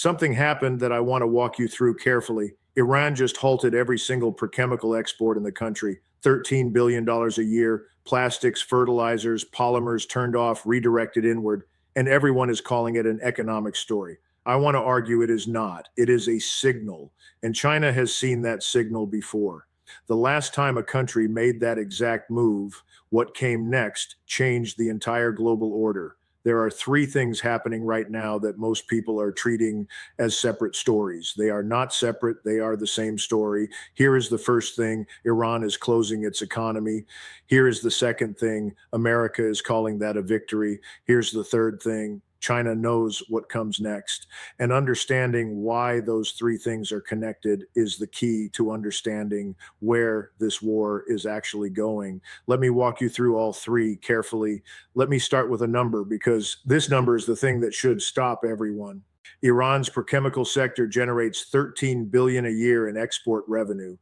Something happened that I want to walk you through carefully. Iran just halted every single chemical export in the country, $13 billion a year, plastics, fertilizers, polymers turned off, redirected inward, and everyone is calling it an economic story. I want to argue it is not. It is a signal, and China has seen that signal before. The last time a country made that exact move, what came next changed the entire global order. There are three things happening right now that most people are treating as separate stories. They are not separate, they are the same story. Here is the first thing: Iran is closing its economy. Here is the second thing: America is calling that a victory. Here's the third thing: China knows what comes next. And understanding why those three things are connected is the key to understanding where this war is actually going. Let me walk you through all three carefully. Let me start with a number, because this number is the thing that should stop everyone. Iran's petrochemical sector generates 13 billion a year in export revenue.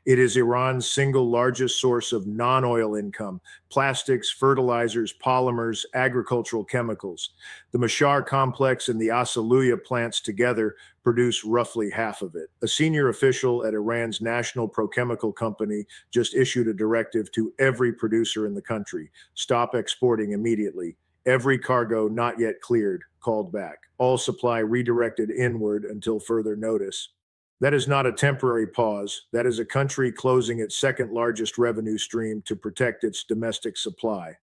It is Iran's single largest source of non-oil income: plastics, fertilizers, polymers, agricultural chemicals. The Mashar complex and the Asaluya plants together produce roughly half of it. A senior official at Iran's national petrochemical company just issued a directive to every producer in the country: stop exporting immediately. Every cargo not yet cleared called back. All supply redirected inward until further notice. That is not a temporary pause. That is a country closing its second largest revenue stream to protect its domestic supply.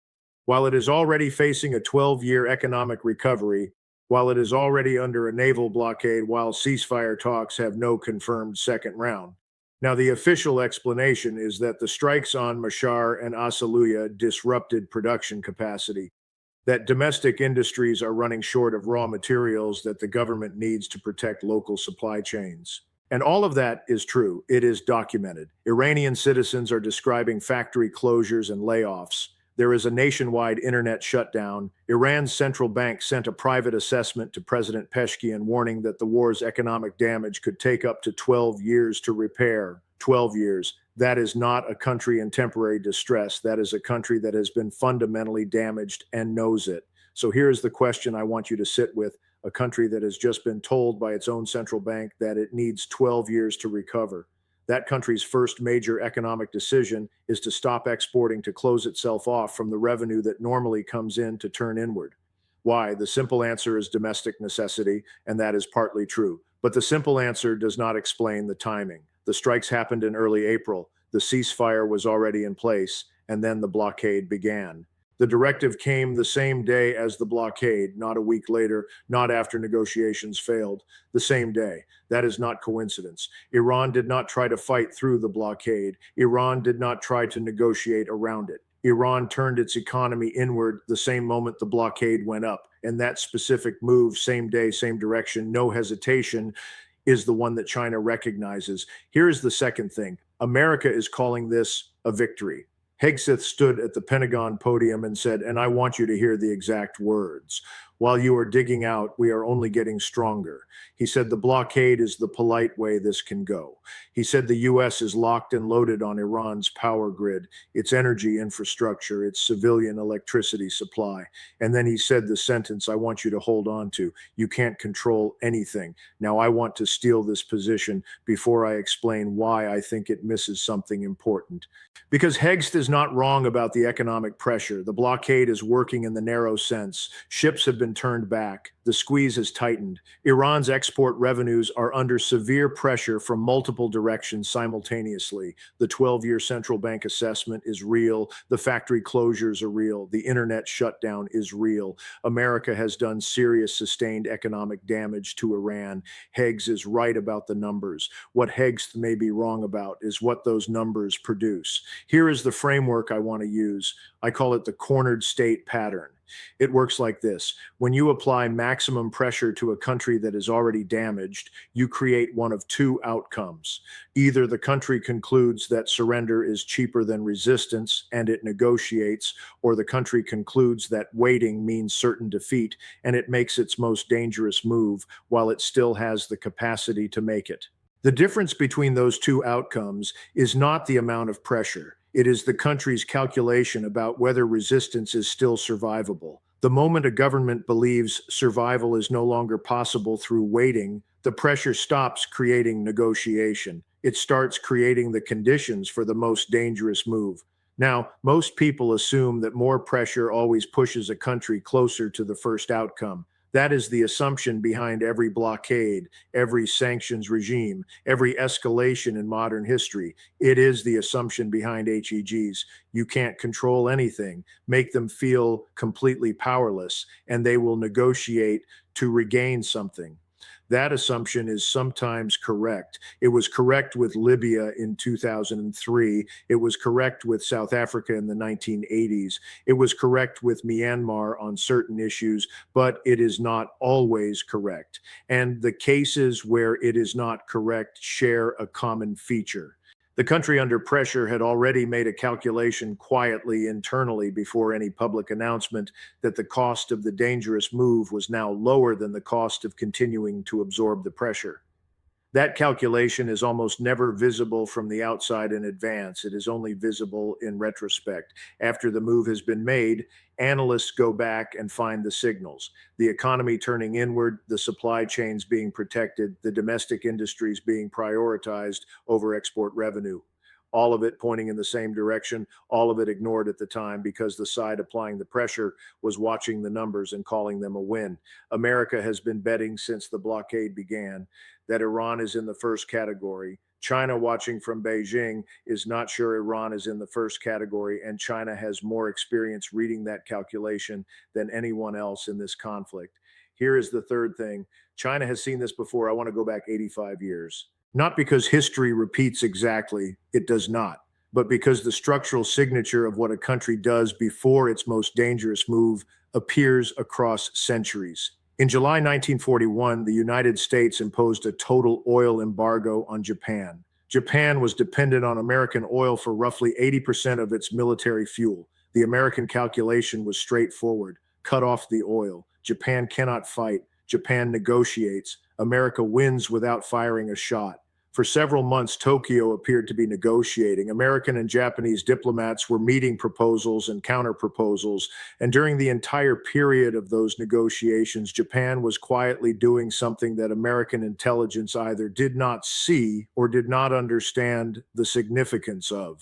While it is already facing a 12-year economic recovery, while it is already under a naval blockade, while ceasefire talks have no confirmed second round. Now, the official explanation is that the strikes on Mashar and Asaluya disrupted production capacity, that domestic industries are running short of raw materials that the government needs to protect local supply chains. And all of that is true. It is documented. Iranian citizens are describing factory closures and layoffs. There is a nationwide internet shutdown. Iran's central bank sent a private assessment to President Peshkian warning that the war's economic damage could take up to 12 years to repair. 12 years. That is not a country in temporary distress. That is a country that has been fundamentally damaged and knows it. So here's the question I want you to sit with: a country that has just been told by its own central bank that it needs 12 years to recover. That country's first major economic decision is to stop exporting, to close itself off from the revenue that normally comes in, to turn inward. Why? The simple answer is domestic necessity, and that is partly true. But the simple answer does not explain the timing. The strikes happened in early April. The ceasefire was already in place, and then the blockade began. The directive came the same day as the blockade, not a week later, not after negotiations failed, the same day. That is not coincidence. Iran did not try to fight through the blockade. Iran did not try to negotiate around it. Iran turned its economy inward the same moment the blockade went up. And that specific move, same day, same direction, no hesitation, is the one that China recognizes. Here's the second thing: America is calling this a victory. Hegseth stood at the Pentagon podium and said, and I want you to hear the exact words: while you are digging out, we are only getting stronger. He said the blockade is the polite way this can go. He said the U.S. is locked and loaded on Iran's power grid, its energy infrastructure, its civilian electricity supply. And then he said the sentence I want you to hold on to: you can't control anything. Now, I want to steal this position before I explain why I think it misses something important. Because Hegseth is not wrong about the economic pressure. The blockade is working in the narrow sense. Ships have been turned back. The squeeze has tightened. Iran's export revenues are under severe pressure from multiple directions simultaneously. The 12-year central bank assessment is real. The factory closures are real. The internet shutdown is real. America has done serious sustained economic damage to Iran. Hegseth is right about the numbers. What Hegseth may be wrong about is what those numbers produce. Here is the framework I want to use. I call it the cornered state pattern. It works like this: when you apply maximum pressure to a country that is already damaged, you create one of two outcomes. Either the country concludes that surrender is cheaper than resistance and it negotiates, or the country concludes that waiting means certain defeat and it makes its most dangerous move while it still has the capacity to make it. The difference between those two outcomes is not the amount of pressure. It is the country's calculation about whether resistance is still survivable. The moment a government believes survival is no longer possible through waiting, the pressure stops creating negotiation. It starts creating the conditions for the most dangerous move. Now, most people assume that more pressure always pushes a country closer to the first outcome. That is the assumption behind every blockade, every sanctions regime, every escalation in modern history. It is the assumption behind HEGs. You can't control anything, make them feel completely powerless, and they will negotiate to regain something. That assumption is sometimes correct. It was correct with Libya in 2003. It was correct with South Africa in the 1980s. It was correct with Myanmar on certain issues, but it is not always correct. And the cases where it is not correct share a common feature. The country under pressure had already made a calculation quietly internally before any public announcement that the cost of the dangerous move was now lower than the cost of continuing to absorb the pressure. That calculation is almost never visible from the outside in advance. It is only visible in retrospect. After the move has been made, analysts go back and find the signals. The economy turning inward, the supply chains being protected, the domestic industries being prioritized over export revenue. All of it pointing in the same direction, all of it ignored at the time because the side applying the pressure was watching the numbers and calling them a win. America has been betting since the blockade began that Iran is in the first category. China, watching from Beijing, is not sure Iran is in the first category, and China has more experience reading that calculation than anyone else in this conflict. Here is the third thing. China has seen this before. I want to go back 85 years. Not because history repeats exactly, it does not, but because the structural signature of what a country does before its most dangerous move appears across centuries. In July 1941, the United States imposed a total oil embargo on Japan. Japan was dependent on American oil for roughly 80% of its military fuel. The American calculation was straightforward: cut off the oil. Japan cannot fight. Japan negotiates. America wins without firing a shot. For several months, Tokyo appeared to be negotiating. American and Japanese diplomats were meeting proposals and counter-proposals, and during the entire period of those negotiations, Japan was quietly doing something that American intelligence either did not see or did not understand the significance of.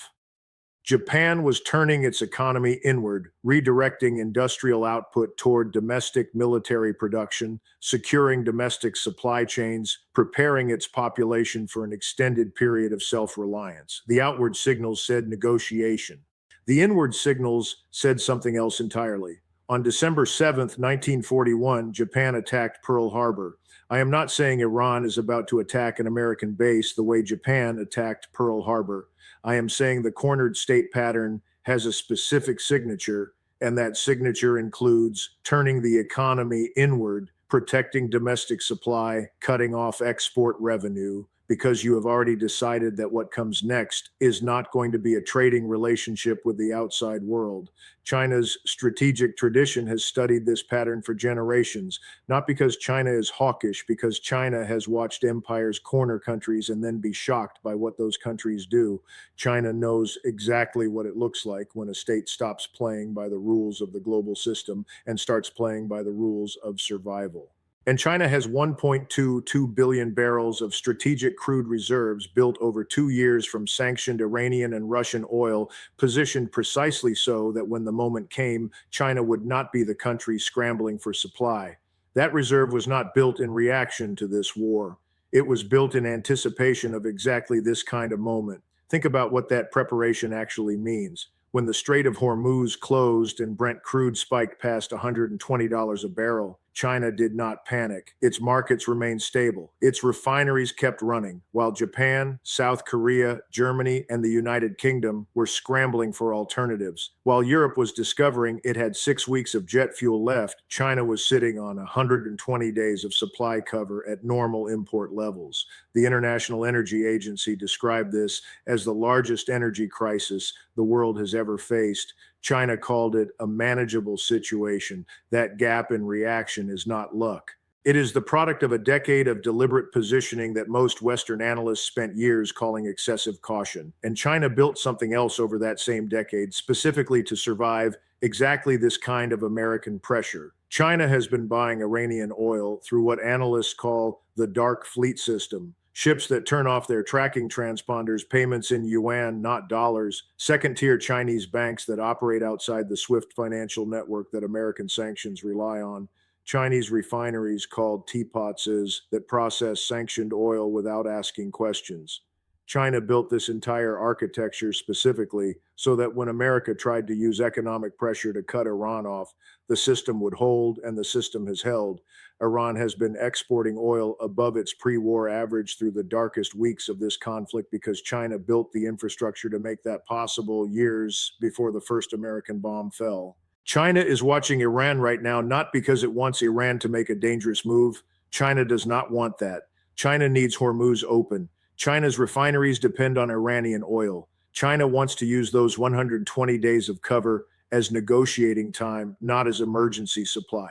Japan was turning its economy inward, redirecting industrial output toward domestic military production, securing domestic supply chains, preparing its population for an extended period of self-reliance. The outward signals said negotiation. The inward signals said something else entirely. On December 7th, 1941, Japan attacked Pearl Harbor. I am not saying Iran is about to attack an American base the way Japan attacked Pearl Harbor. I am saying the cornered state pattern has a specific signature, and that signature includes turning the economy inward, protecting domestic supply, cutting off export revenue, because you have already decided that what comes next is not going to be a trading relationship with the outside world. China's strategic tradition has studied this pattern for generations, not because China is hawkish, because China has watched empires corner countries and then be shocked by what those countries do. China knows exactly what it looks like when a state stops playing by the rules of the global system and starts playing by the rules of survival. And China has 1.22 billion barrels of strategic crude reserves built over 2 years from sanctioned Iranian and Russian oil, positioned precisely so that when the moment came, China would not be the country scrambling for supply. That reserve was not built in reaction to this war. It was built in anticipation of exactly this kind of moment. Think about what that preparation actually means. When the Strait of Hormuz closed and Brent crude spiked past $120 a barrel, China did not panic. Its markets remained stable. Its refineries kept running, while Japan, South Korea, Germany, and the United Kingdom were scrambling for alternatives. While Europe was discovering it had 6 weeks of jet fuel left, China was sitting on 120 days of supply cover at normal import levels. The International Energy Agency described this as the largest energy crisis the world has ever faced. China called it a manageable situation. That gap in reaction is not luck. It is the product of a decade of deliberate positioning that most Western analysts spent years calling excessive caution. And China built something else over that same decade, specifically to survive exactly this kind of American pressure. China has been buying Iranian oil through what analysts call the dark fleet system. Ships that turn off their tracking transponders, payments in yuan, not dollars, second tier Chinese banks that operate outside the SWIFT financial network that American sanctions rely on, Chinese refineries called teapots that process sanctioned oil without asking questions. China built this entire architecture specifically so that when America tried to use economic pressure to cut Iran off, the system would hold, and the system has held. Iran has been exporting oil above its pre war average through the darkest weeks of this conflict because China built the infrastructure to make that possible years before the first American bomb fell. China is watching Iran right now, not because it wants Iran to make a dangerous move. China does not want that. China needs Hormuz open. China's refineries depend on Iranian oil. China wants to use those 120 days of cover as negotiating time, not as emergency supply.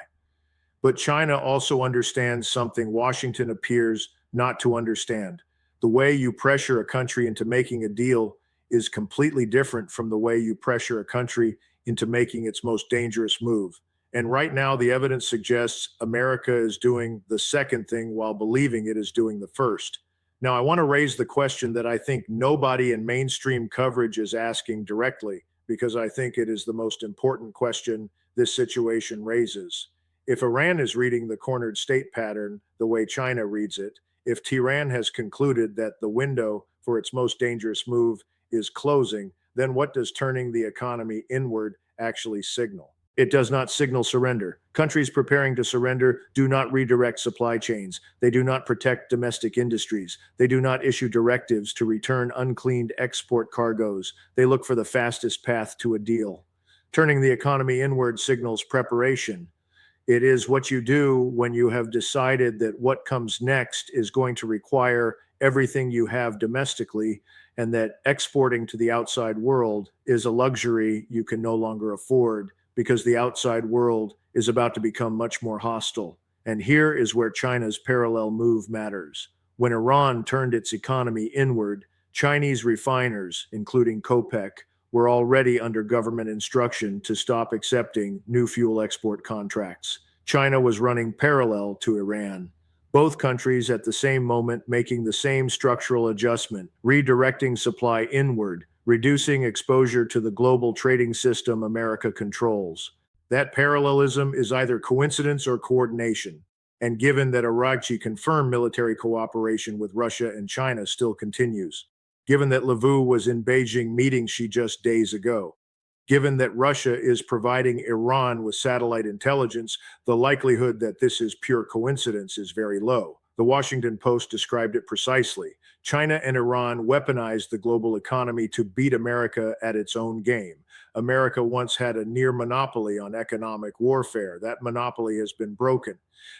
But China also understands something Washington appears not to understand. The way you pressure a country into making a deal is completely different from the way you pressure a country into making its most dangerous move. And right now, the evidence suggests America is doing the second thing while believing it is doing the first. Now, I want to raise the question that I think nobody in mainstream coverage is asking directly, because I think it is the most important question this situation raises. If Iran is reading the cornered state pattern the way China reads it, if Tehran has concluded that the window for its most dangerous move is closing, then what does turning the economy inward actually signal? It does not signal surrender. Countries preparing to surrender do not redirect supply chains. They do not protect domestic industries. They do not issue directives to return uncleaned export cargoes. They look for the fastest path to a deal. Turning the economy inward signals preparation. It is what you do when you have decided that what comes next is going to require everything you have domestically, and that exporting to the outside world is a luxury you can no longer afford because the outside world is about to become much more hostile. And here is where China's parallel move matters. When Iran turned its economy inward, Chinese refiners, including COPEC, were already under government instruction to stop accepting new fuel export contracts. China was running parallel to Iran. Both countries at the same moment making the same structural adjustment, redirecting supply inward, reducing exposure to the global trading system America controls. That parallelism is either coincidence or coordination. And given that Araghchi confirmed military cooperation with Russia and China still continues, given that Lavu was in Beijing meeting Xi just days ago, given that Russia is providing Iran with satellite intelligence, the likelihood that this is pure coincidence is very low. The Washington Post described it precisely. China and Iran weaponized the global economy to beat America at its own game. America once had a near monopoly on economic warfare. That monopoly has been broken.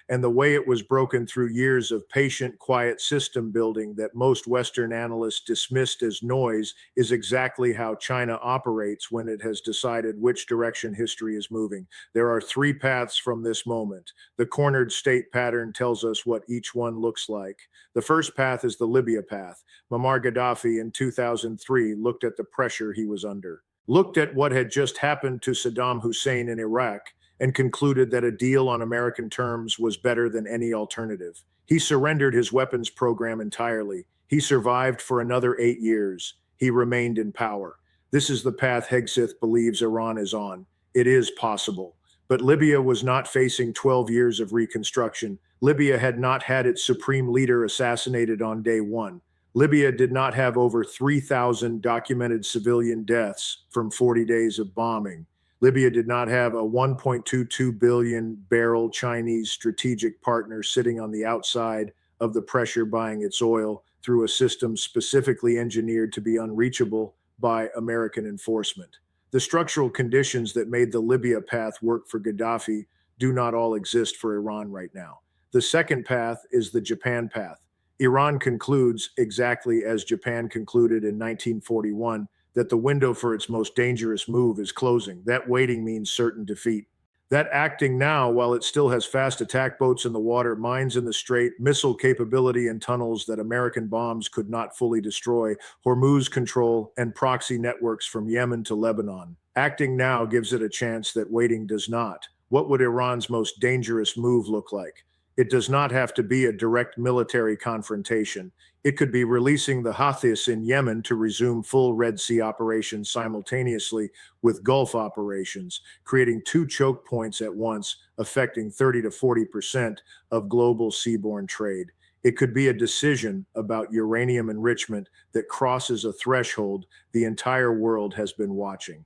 And the way it was broken through years of patient, quiet system building that most Western analysts dismissed as noise is exactly how China operates when it has decided which direction history is moving. There are three paths from this moment. The cornered state pattern tells us what each one looks like. The first path is the Libya path. Muammar Gaddafi in 2003 looked at the pressure he was under, looked at what had just happened to Saddam Hussein in Iraq, and concluded that a deal on American terms was better than any alternative. He surrendered his weapons program entirely. He survived for another 8 years. He remained in power. This is the path Hegseth believes Iran is on. It is possible. But Libya was not facing 12 years of reconstruction. Libya had not had its supreme leader assassinated on day one. Libya did not have over 3,000 documented civilian deaths from 40 days of bombing. Libya did not have a 1.22 billion barrel Chinese strategic partner sitting on the outside of the pressure buying its oil through a system specifically engineered to be unreachable by American enforcement. The structural conditions that made the Libya path work for Gaddafi do not all exist for Iran right now. The second path is the Japan path. Iran concludes exactly as Japan concluded in 1941, that the window for its most dangerous move is closing. That waiting means certain defeat. That acting now, while it still has fast attack boats in the water, mines in the strait, missile capability and tunnels that American bombs could not fully destroy, Hormuz control, and proxy networks from Yemen to Lebanon. Acting now gives it a chance that waiting does not. What would Iran's most dangerous move look like? It does not have to be a direct military confrontation. It could be releasing the Houthis in Yemen to resume full Red Sea operations simultaneously with Gulf operations, creating two choke points at once, affecting 30 to 40% of global seaborne trade. It could be a decision about uranium enrichment that crosses a threshold the entire world has been watching.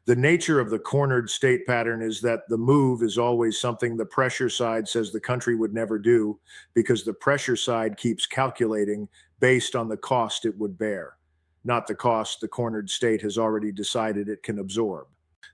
The nature of the cornered state pattern is that the move is always something the pressure side says the country would never do because the pressure side keeps calculating based on the cost it would bear, not the cost the cornered state has already decided it can absorb.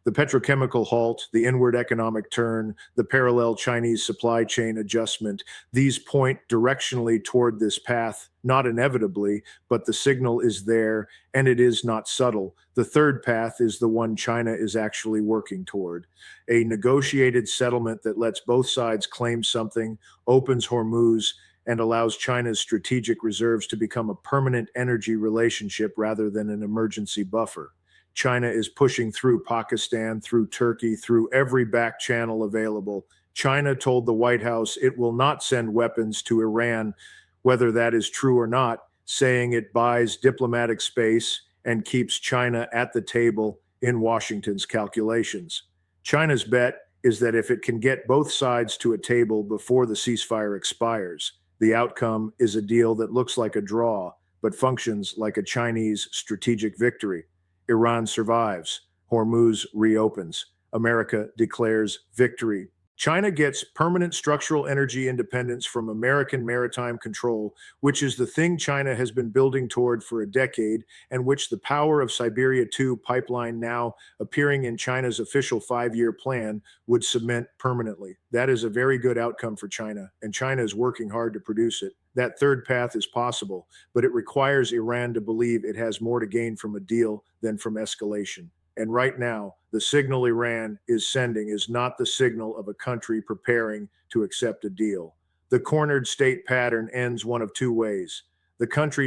The petrochemical halt, the inward economic turn, the parallel Chinese supply chain adjustment, these point directionally toward this path, not inevitably, but the signal is there and it is not subtle. The third path is the one China is actually working toward. A negotiated settlement that lets both sides claim something, opens Hormuz, and allows China's strategic reserves to become a permanent energy relationship rather than an emergency buffer. China is pushing through Pakistan, through Turkey, through every back channel available. China told the White House it will not send weapons to Iran, whether that is true or not, saying it buys diplomatic space and keeps China at the table in Washington's calculations. China's bet is that if it can get both sides to a table before the ceasefire expires, the outcome is a deal that looks like a draw, but functions like a Chinese strategic victory. Iran survives. Hormuz reopens. America declares victory. China gets permanent structural energy independence from American maritime control, which is the thing China has been building toward for a decade, and which the Power of Siberia 2 pipeline, now appearing in China's official 5-year plan, would cement permanently. That is a very good outcome for China, and China is working hard to produce it. That third path is possible, but it requires Iran to believe it has more to gain from a deal than from escalation. And right now, the signal Iran is sending is not the signal of a country preparing to accept a deal. The cornered state pattern ends one of two ways. The country